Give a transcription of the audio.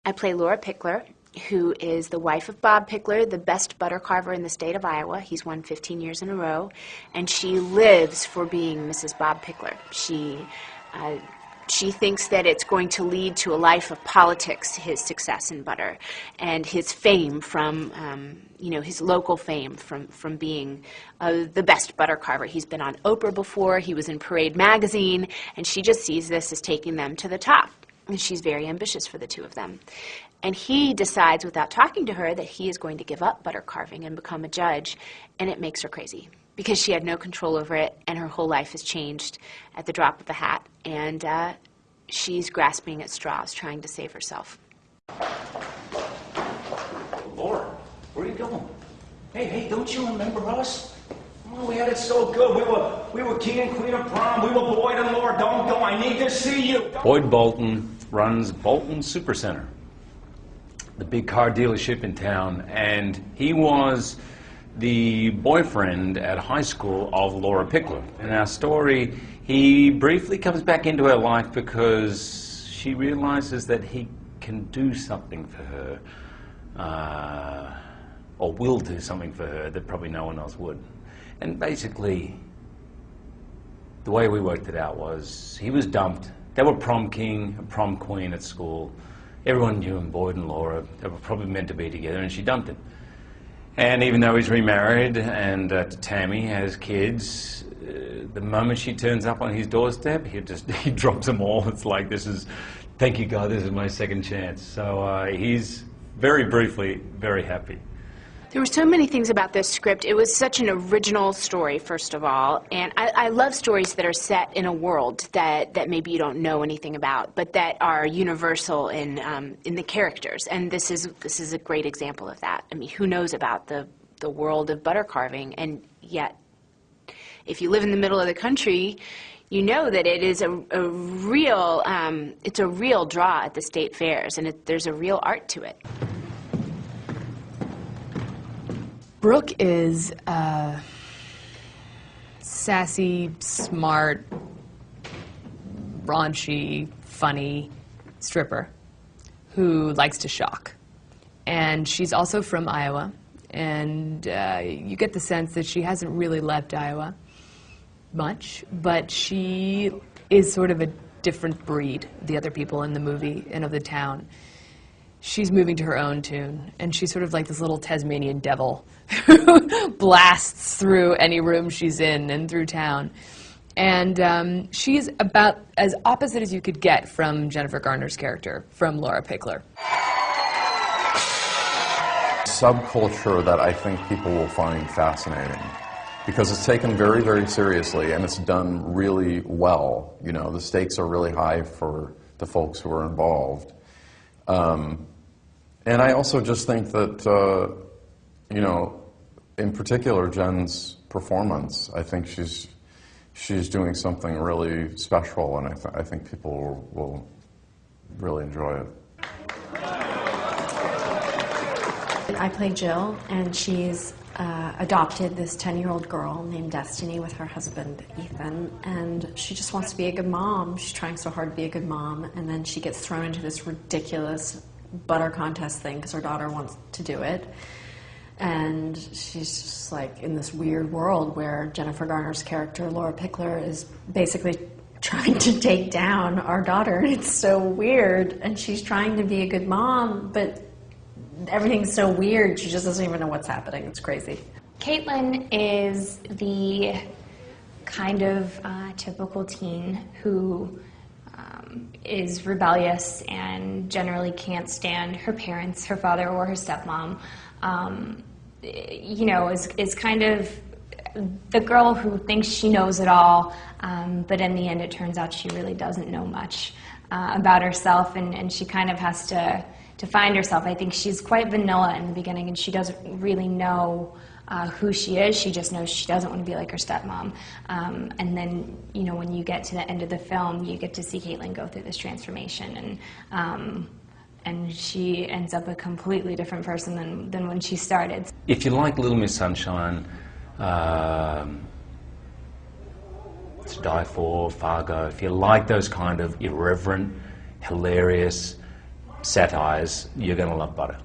I play Laura Pickler, who is the wife of Bob Pickler, the best butter carver in the state of Iowa. He's won 15 years in a row, and she lives for being Mrs. Bob Pickler. She thinks that it's going to lead to a life of politics, his success in butter, and his fame from, his local fame from being the best butter carver. He's been on Oprah before, he was in Parade magazine, and she just sees this as taking them to the top. And she's very ambitious for the two of them. And he decides, without talking to her, that he is going to give up butter carving and become a judge, and it makes her crazy because she had no control over it, and her whole life has changed at the drop of a hat, and she's grasping at straws, trying to save herself. Laura, where are you going? Hey, don't you remember us? Oh, we had it so good. We were king and queen of prom. We were Boyd and Laura. Don't go. I need to see you. Boyd Bolton runs Bolton Supercenter, the big car dealership in town, and he was the boyfriend at high school of Laura Pickler. In our story, he briefly comes back into her life because she realizes that he can do something for her, or will do something for her that probably no one else would. And basically, the way we worked it out was he was dumped. They were prom king and prom queen at school. Everyone knew him, Boyd and Laura. They were probably meant to be together, and she dumped him. And even though he's remarried and Tammy has kids, the moment she turns up on his doorstep, he drops them all. It's like, thank you God, this is my second chance. So he's very briefly very happy. There were so many things about this script. It was such an original story, first of all, and I love stories that are set in a world that maybe you don't know anything about, but that are universal in the characters. And this is a great example of that. I mean, who knows about the world of butter carving? And yet, if you live in the middle of the country, you know that it is a real draw at the state fairs, and there's a real art to it. Brooke is a sassy, smart, raunchy, funny stripper who likes to shock. And she's also from Iowa, and you get the sense that she hasn't really left Iowa much, but she is sort of a different breed, the other people in the movie and of the town. She's moving to her own tune, and she's sort of like this little Tasmanian devil who blasts through any room she's in and through town. And she's about as opposite as you could get from Jennifer Garner's character, from Laura Pickler. Subculture that I think people will find fascinating, because it's taken very, very seriously, and it's done really well. You know, the stakes are really high for the folks who are involved. And I also just think that, in particular, Jen's performance, I think she's doing something really special, and I think people will really enjoy it. I play Jill, and she's adopted this 10-year-old girl named Destiny with her husband, Ethan, and she just wants to be a good mom. She's trying so hard to be a good mom, and then she gets thrown into this ridiculous butter contest thing because her daughter wants to do it. And she's just like in this weird world where Jennifer Garner's character, Laura Pickler, is basically trying to take down our daughter. And it's so weird. And she's trying to be a good mom, but everything's so weird. She just doesn't even know what's happening. It's crazy. Caitlin is the kind of typical teen who is rebellious and generally can't stand her parents, her father or her stepmom. Is kind of the girl who thinks she knows it all, but in the end it turns out she really doesn't know much about herself, and she kind of has to find herself. I think she's quite vanilla in the beginning, and she doesn't really know who she is. She just knows she doesn't want to be like her stepmom. And then, when you get to the end of the film, you get to see Caitlin go through this transformation, and she ends up a completely different person than when she started. If you like Little Miss Sunshine, To Die For, Fargo, if you like those kind of irreverent, hilarious, satires, you're going to love Butter.